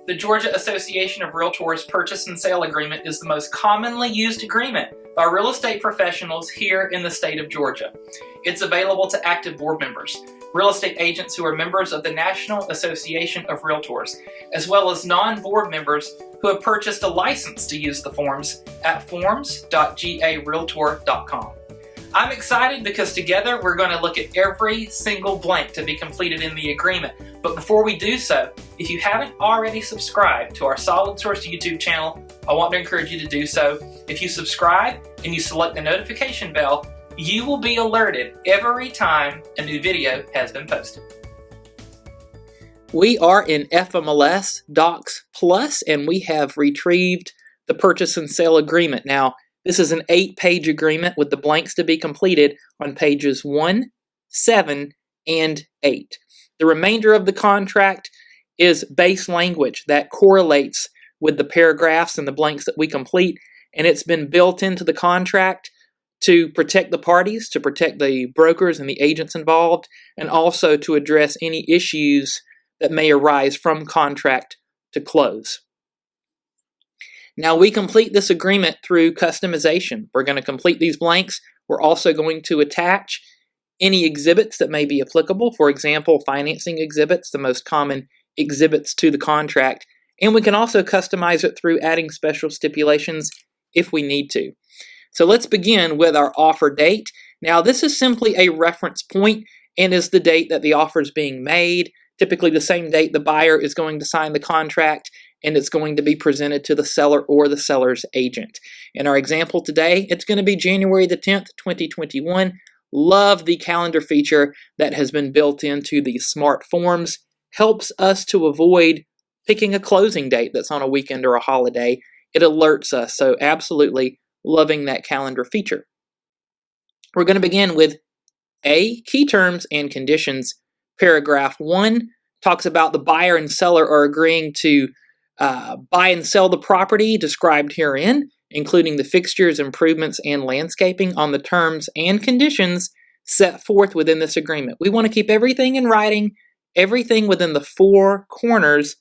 The Georgia Association of Realtors Purchase and Sale Agreement is the most commonly used agreement by real estate professionals here in the state of Georgia. It's available to active board members, real estate agents who are members of the National Association of Realtors, as well as non-board members who have purchased a license to use the forms at forms.garealtor.com. I'm excited because together we're going to look at every single blank to be completed in the agreement. But before we do so, if you haven't already subscribed to our Solid Source YouTube channel, I want to encourage you to do so. If you subscribe and you select the notification bell, you will be alerted every time a new video has been posted. We are in FMLS Docs Plus, and we have retrieved the purchase and sale agreement. Now, this is an 8-page agreement with the blanks to be completed on pages 1, 7, and 8. The remainder of the contract is base language that correlates with the paragraphs and the blanks that we complete, and it's been built into the contract to protect the parties, to protect the brokers and the agents involved, and also to address any issues that may arise from contract to close. Now, we complete this agreement through customization. We're going to complete these blanks. We're also going to attach any exhibits that may be applicable. For example, financing exhibits, the most common exhibits to the contract. And we can also customize it through adding special stipulations if we need to. So let's begin with our offer date. Now, this is simply a reference point and is the date that the offer is being made. Typically the same date the buyer is going to sign the contract, and it's going to be presented to the seller or the seller's agent. In our example today, it's going to be January the 10th, 2021. Love the calendar feature that has been built into the smart forms. Helps us to avoid picking a closing date that's on a weekend or a holiday. It alerts us, so absolutely loving that calendar feature. We're going to begin with A, key terms and conditions. Paragraph 1 talks about the buyer and seller are agreeing to buy and sell the property described herein, including the fixtures, improvements, and landscaping on the terms and conditions set forth within this agreement. We want to keep everything in writing, everything within the 4 corners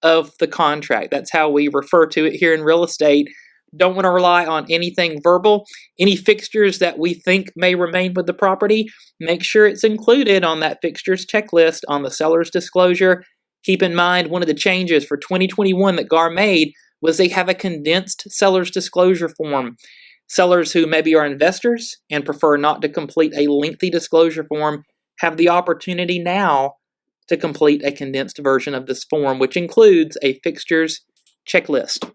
of the contract. That's how we refer to it here in real estate. Don't want to rely on anything verbal. Any fixtures that we think may remain with the property, make sure it's included on that fixtures checklist on the seller's disclosure. Keep in mind, one of the changes for 2021 that GAR made was they have a condensed seller's disclosure form. Sellers who maybe are investors and prefer not to complete a lengthy disclosure form have the opportunity now to complete a condensed version of this form, which includes a fixtures checklist.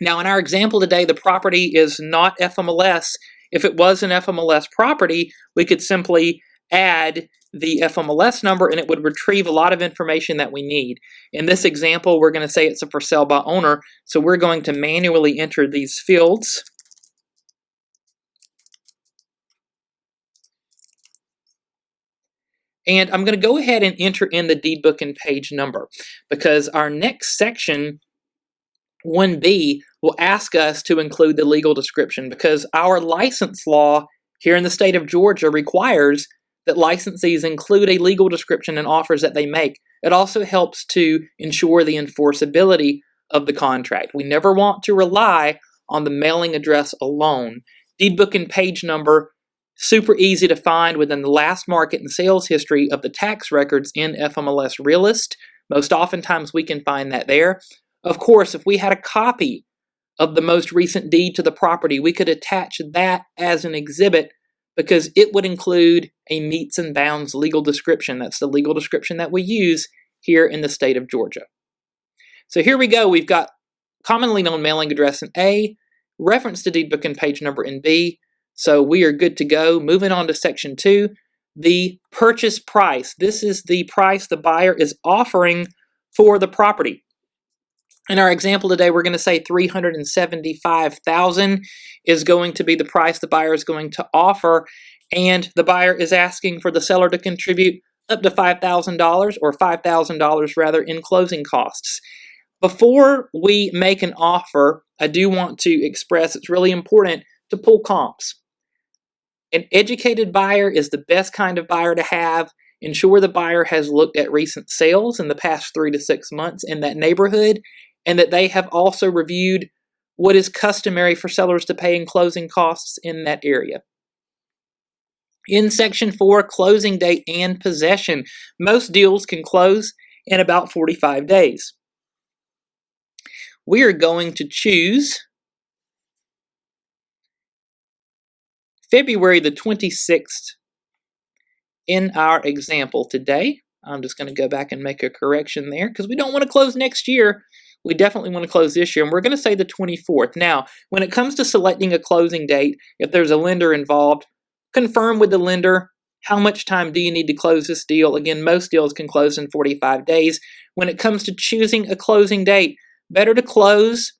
Now, in our example today, the property is not FMLS. If it was an FMLS property, we could simply add the FMLS number and it would retrieve a lot of information that we need. In this example, we're going to say it's a for sale by owner, so we're going to manually enter these fields. And I'm going to go ahead and enter in the deed book and page number because our next section, 1B, will ask us to include the legal description because our license law here in the state of Georgia requires that licensees include a legal description in offers that they make. It also helps to ensure the enforceability of the contract. We never want to rely on the mailing address alone. Deed book and page number, super easy to find within the last market and sales history of the tax records in FMLS Realist. Most oftentimes we can find that there. Of course, if we had a copy of the most recent deed to the property, we could attach that as an exhibit because it would include a meets and bounds legal description. That's the legal description that we use here in the state of Georgia. So here we go. We've got commonly known mailing address in A, reference to deed book and page number in B. So we are good to go. Moving on to section 2, the purchase price. This is the price the buyer is offering for the property. In our example today, we're going to say $375,000 is going to be the price the buyer is going to offer, and the buyer is asking for the seller to contribute up to $5,000 or $5,000 rather in closing costs. Before we make an offer, I do want to express it's really important to pull comps. An educated buyer is the best kind of buyer to have. ensure the buyer has looked at recent sales in the past 3 to 6 months in that neighborhood, and that they have also reviewed what is customary for sellers to pay in closing costs in that area. In Section 4, closing date and possession. Most deals can close in about 45 days. We are going to choose February the 26th in our example today. I'm just going to go back and make a correction there because we don't want to close next year. We definitely want to close this year, and we're going to say the 24th. Now, when it comes to selecting a closing date, if there's a lender involved, confirm with the lender how much time do you need to close this deal. Again, most deals can close in 45 days. When it comes to choosing a closing date, better to close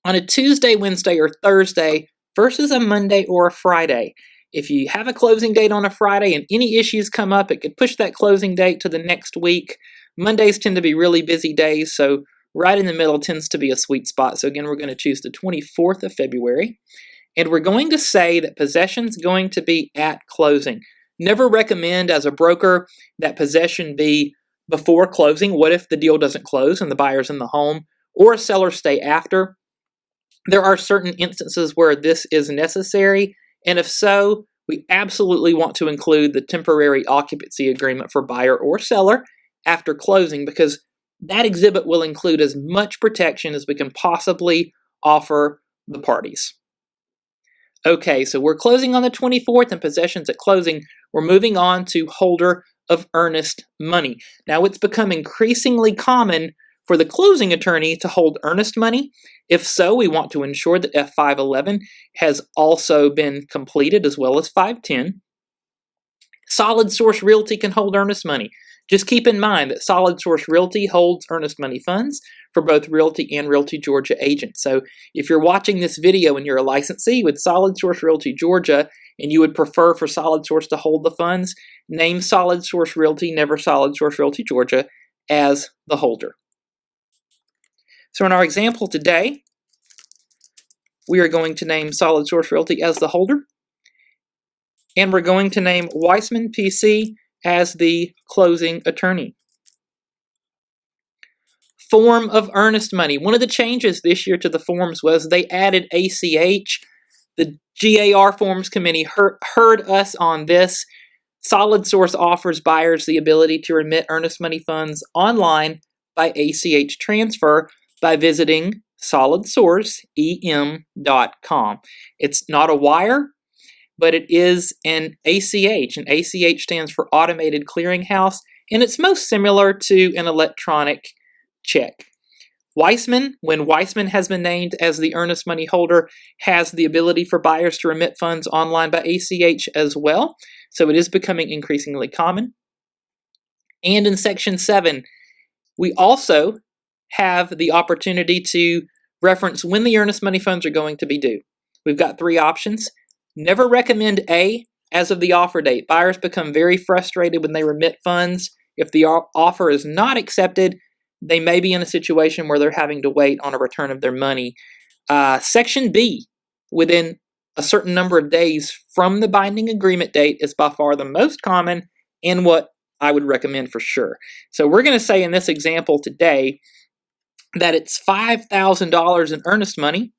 on a Tuesday, Wednesday, or Thursday versus a Monday or a Friday. If you have a closing date on a Friday and any issues come up, it could push that closing date to the next week. Mondays tend to be really busy days, so right in the middle tends to be a sweet spot. So again, we're going to choose the 24th of February. And we're going to say that possession's going to be at closing. Never recommend as a broker that possession be before closing. What if the deal doesn't close and the buyer's in the home, or a seller stay after? There are certain instances where this is necessary, and if so, we absolutely want to include the temporary occupancy agreement for buyer or seller after closing, because that exhibit will include as much protection as we can possibly offer the parties. Okay, so we're closing on the 24th and possessions at closing. We're moving on to holder of earnest money. Now, it's become increasingly common for the closing attorney to hold earnest money. If so, we want to ensure that F511 has also been completed, as well as 510. Solid Source Realty can hold earnest money. Just keep in mind that Solid Source Realty holds earnest money funds for both Realty and Realty Georgia agents. So if you're watching this video and you're a licensee with Solid Source Realty Georgia and you would prefer for Solid Source to hold the funds, name Solid Source Realty, never Solid Source Realty Georgia, as the holder. So in our example today, we are going to name Solid Source Realty as the holder, and we're going to name Weissman PC as the closing attorney. Form of earnest money. One of the changes this year to the forms was they added ACH. The GAR Forms Committee heard us on this. Solid Source offers buyers the ability to remit earnest money funds online by ACH transfer by visiting solidsourcem.com. It's not a wire, but it is an ACH. And ACH stands for Automated Clearinghouse, and it's most similar to an electronic check. Weissman, when Weissman has been named as the earnest money holder, has the ability for buyers to remit funds online by ACH as well. So it is becoming increasingly common. And in Section 7, we also have the opportunity to reference when the earnest money funds are going to be due. We've got 3 options. Never recommend A as of the offer date. Buyers become very frustrated when they remit funds. If the offer is not accepted, they may be in a situation where they're having to wait on a return of their money. Section B, within a certain number of days from the binding agreement date, is by far the most common and what I would recommend for sure. So we're going to say in this example today that it's $5,000 in earnest money,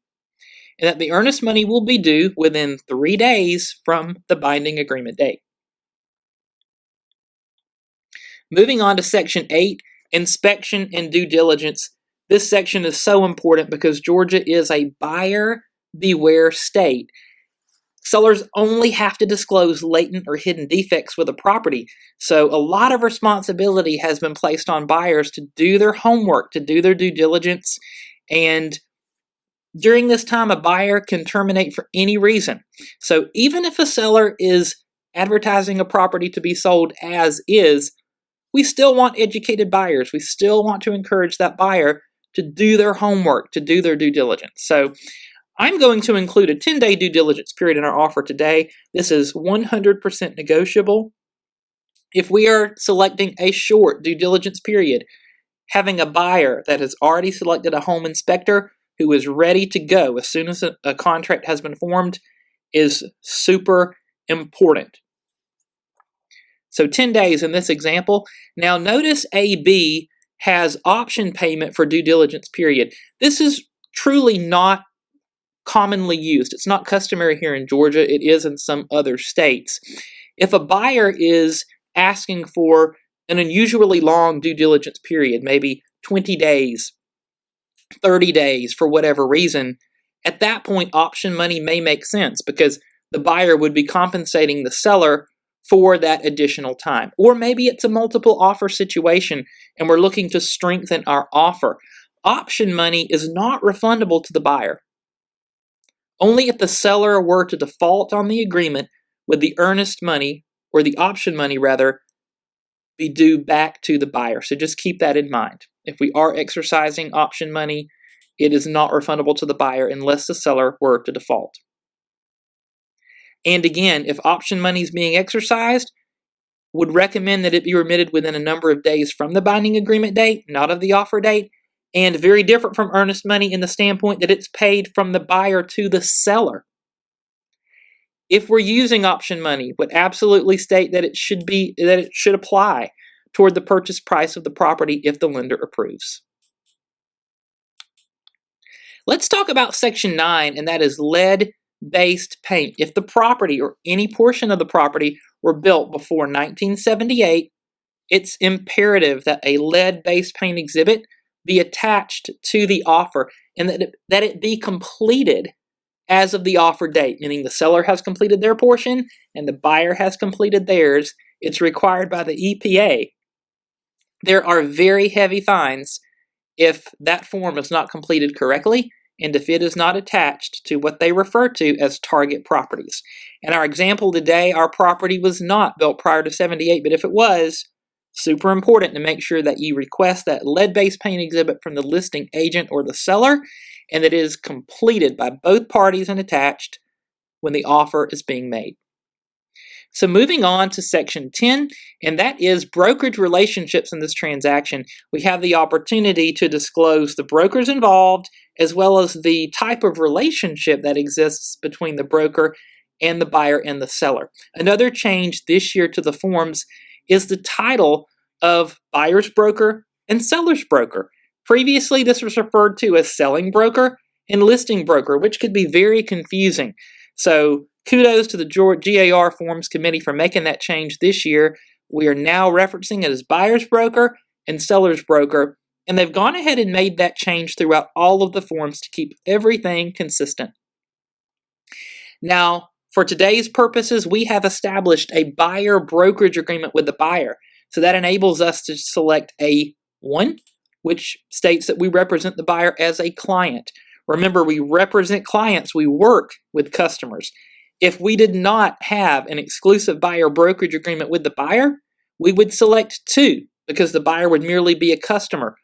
and that the earnest money will be due within 3 days from the binding agreement date. Moving on to Section 8, inspection and due diligence. This section is so important because Georgia is a buyer beware state. Sellers only have to disclose latent or hidden defects with a property. So a lot of responsibility has been placed on buyers to do their homework, to do their due diligence. And during this time, a buyer can terminate for any reason. So even if a seller is advertising a property to be sold as is, we still want educated buyers. We still want to encourage that buyer to do their homework, to do their due diligence. So I'm going to include a 10-day due diligence period in our offer today. This is 100% negotiable. If we are selecting a short due diligence period, having a buyer that has already selected a home inspector who is ready to go as soon as a contract has been formed is super important. So 10 days in this example. Now notice AB has option payment for due diligence period. This is truly not commonly used. It's not customary here in Georgia. It is in some other states. If a buyer is asking for an unusually long due diligence period, maybe 20 days, 30 days, for whatever reason, at that point, option money may make sense because the buyer would be compensating the seller for that additional time. Or maybe it's a multiple offer situation and we're looking to strengthen our offer. Option money is not refundable to the buyer. Only if the seller were to default on the agreement would the earnest money, or the option money rather, be due back to the buyer. So just keep that in mind. If we are exercising option money, it is not refundable to the buyer unless the seller were to default. And again, if option money is being exercised, would recommend that it be remitted within a number of days from the binding agreement date, not of the offer date, and very different from earnest money in the standpoint that it's paid from the buyer to the seller. If we're using option money, would absolutely state that it should apply toward the purchase price of the property if the lender approves. Let's talk about Section 9, and that is lead-based paint. If the property or any portion of the property were built before 1978, it's imperative that a lead-based paint exhibit be attached to the offer and that it be completed as of the offer date, meaning the seller has completed their portion and the buyer has completed theirs. It's required by the EPA. There are very heavy fines if that form is not completed correctly and if it is not attached to what they refer to as target properties. In our example today, our property was not built prior to 78, but if it was, super important to make sure that you request that lead-based paint exhibit from the listing agent or the seller and that it is completed by both parties and attached when the offer is being made. So moving on to Section 10, and that is brokerage relationships in this transaction. We have the opportunity to disclose the brokers involved as well as the type of relationship that exists between the broker and the buyer and the seller. Another change this year to the forms is the title of buyer's broker and seller's broker. Previously, this was referred to as selling broker and listing broker, which could be very confusing. So kudos to the GAR Forms Committee for making that change this year. We are now referencing it as buyer's broker and seller's broker, and they've gone ahead and made that change throughout all of the forms to keep everything consistent. Now, for today's purposes, we have established a buyer brokerage agreement with the buyer. So that enables us to select A1, which states that we represent the buyer as a client. Remember, we represent clients, we work with customers. If we did not have an exclusive buyer brokerage agreement with the buyer, we would select 2 because the buyer would merely be a customer.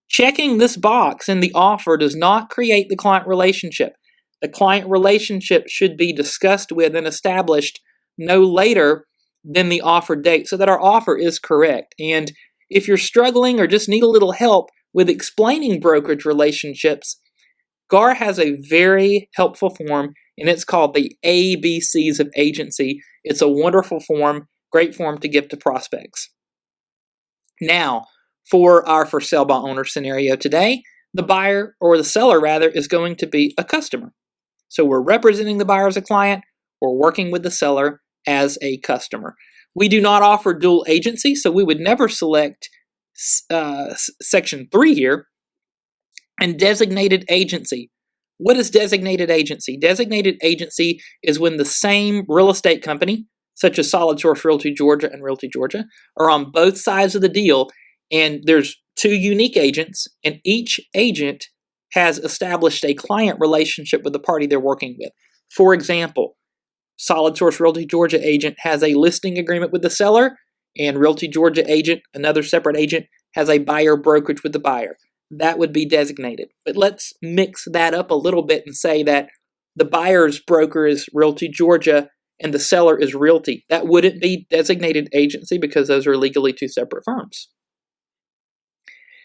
Checking this box in the offer does not create the client relationship. The client relationship should be discussed with and established no later than the offer date so that our offer is correct. And if you're struggling or just need a little help with explaining brokerage relationships, GAR has a very helpful form, and it's called the ABCs of Agency. It's a wonderful form, great form to give to prospects. Now, for our for sale by owner scenario today, the buyer, or the seller rather, is going to be a customer. So we're representing the buyer as a client, we're working with the seller as a customer. We do not offer dual agency, so we would never select Section 3 here. And designated agency. What is designated agency? Designated agency is when the same real estate company, such as Solid Source Realty Georgia and Realty Georgia, are on both sides of the deal, and there's 2 unique agents, and each agent has established a client relationship with the party they're working with. For example, Solid Source Realty Georgia agent has a listing agreement with the seller, and Realty Georgia agent, another separate agent, has a buyer brokerage with the buyer. That would be designated. But let's mix that up a little bit and say that the buyer's broker is Realty Georgia and the seller is Realty. That wouldn't be designated agency because those are legally 2 separate firms.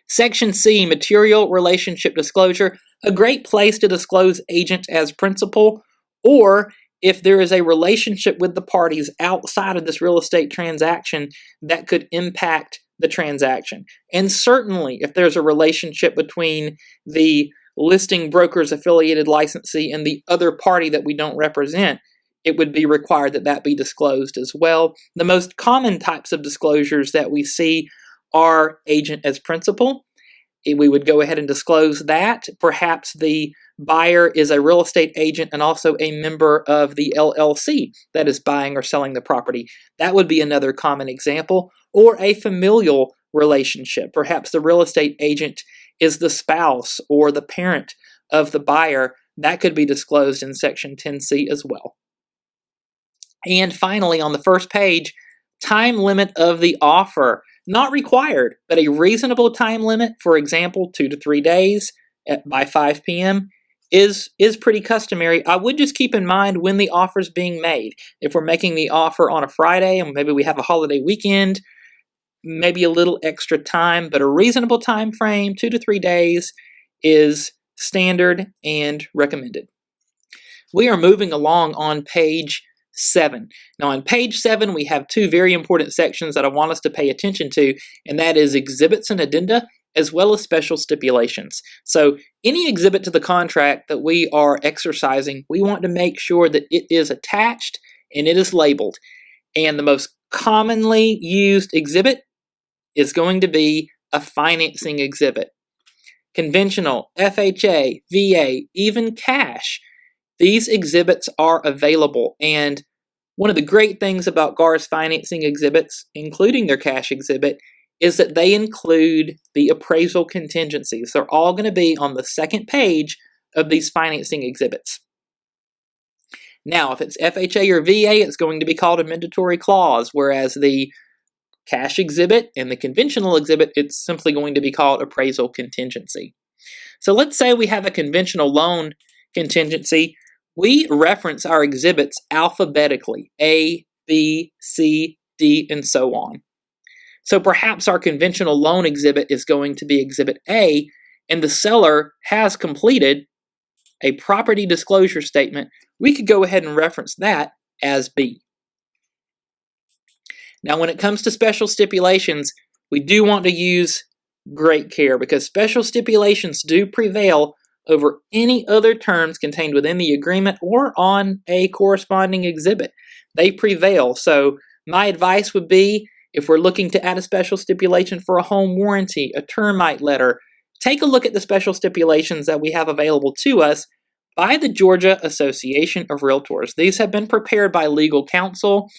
Section C, material relationship disclosure. A great place to disclose agent as principal, or if there is a relationship with the parties outside of this real estate transaction that could impact the transaction. And certainly, if there's a relationship between the listing broker's affiliated licensee and the other party that we don't represent, it would be required that that be disclosed as well. The most common types of disclosures that we see are agent as principal. We would go ahead and disclose that. Perhaps the buyer is a real estate agent and also a member of the LLC that is buying or selling the property. That would be another common example. Or a familial relationship. Perhaps the real estate agent is the spouse or the parent of the buyer. That could be disclosed in Section 10C as well. And finally, on the first page, time limit of the offer. Not required, but a reasonable time limit, for example, 2 to 3 days by 5 p.m., is pretty customary. I would just keep in mind when the offer is being made. If we're making the offer on a Friday and maybe we have a holiday weekend, maybe a little extra time, but a reasonable time frame, 2 to 3 days, is standard and recommended. We are moving along on page 7. Now on page 7, we have 2 very important sections that I want us to pay attention to, and that is exhibits and addenda, as well as special stipulations. So any exhibit to the contract that we are exercising, we want to make sure that it is attached and it is labeled. And the most commonly used exhibit is going to be a financing exhibit. Conventional, FHA, VA, even cash. These exhibits are available, and one of the great things about GAR's financing exhibits, including their cash exhibit, is that they include the appraisal contingencies. They're all going to be on the second page of these financing exhibits. Now, if it's FHA or VA, it's going to be called a mandatory clause, whereas the cash exhibit and the conventional exhibit, it's simply going to be called appraisal contingency. So let's say we have a conventional loan contingency. We reference our exhibits alphabetically, A, B, C, D, and so on. So perhaps our conventional loan exhibit is going to be Exhibit A, and the seller has completed a property disclosure statement. We could go ahead and reference that as B. Now, when it comes to special stipulations, we do want to use great care because special stipulations do prevail over any other terms contained within the agreement or on a corresponding exhibit. They prevail. So my advice would be, if we're looking to add a special stipulation for a home warranty, a termite letter, take a look at the special stipulations that we have available to us by the Georgia Association of Realtors. These have been prepared by legal counsel,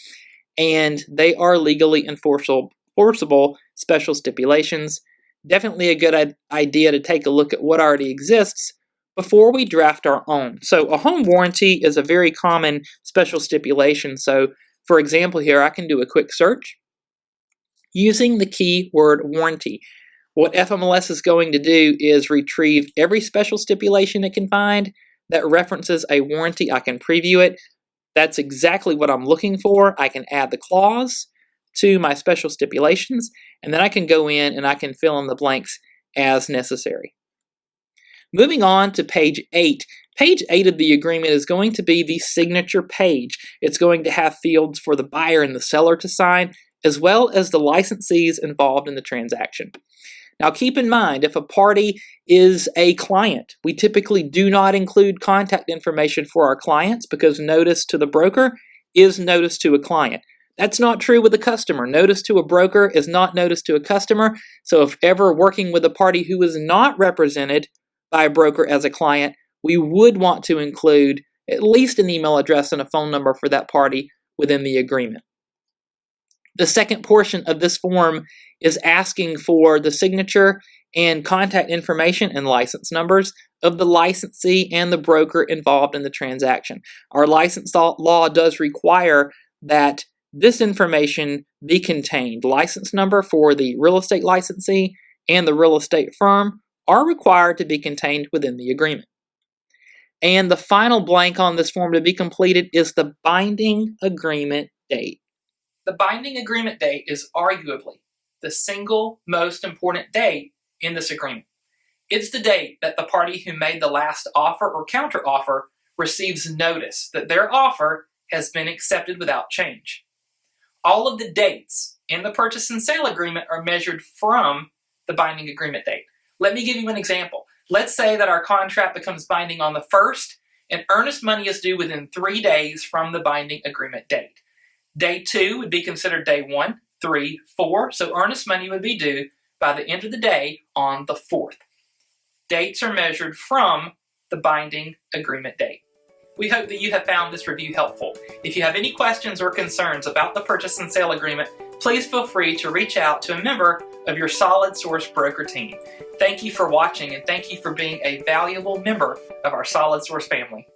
and they are legally enforceable special stipulations. Definitely a good idea to take a look at what already exists before we draft our own. So a home warranty is a very common special stipulation. So for example here, I can do a quick search using the keyword warranty. What FMLS is going to do is retrieve every special stipulation it can find that references a warranty. I can preview it. That's exactly what I'm looking for. I can add the clause to my special stipulations, and then I can go in and I can fill in the blanks as necessary. Moving on to page 8. Page 8 of the agreement is going to be the signature page. It's going to have fields for the buyer and the seller to sign, as well as the licensees involved in the transaction. Now keep in mind, if a party is a client, we typically do not include contact information for our clients because notice to the broker is notice to a client. That's not true with a customer. Notice to a broker is not notice to a customer. So if ever working with a party who is not represented by a broker as a client, we would want to include at least an email address and a phone number for that party within the agreement. The second portion of this form is asking for the signature and contact information and license numbers of the licensee and the broker involved in the transaction. Our license law does require that this information be contained. License number for the real estate licensee and the real estate firm are required to be contained within the agreement. And the final blank on this form to be completed is the binding agreement date. The binding agreement date is arguably the single most important date in this agreement. It's the date that the party who made the last offer or counteroffer receives notice that their offer has been accepted without change. All of the dates in the purchase and sale agreement are measured from the binding agreement date. Let me give you an example. Let's say that our contract becomes binding on the 1st and earnest money is due within 3 days from the binding agreement date. Day 2 would be considered day 1, 3, 4, so earnest money would be due by the end of the day on the 4th. Dates are measured from the binding agreement date. We hope that you have found this review helpful. If you have any questions or concerns about the purchase and sale agreement, please feel free to reach out to a member of your Solid Source broker team. Thank you for watching and thank you for being a valuable member of our Solid Source family.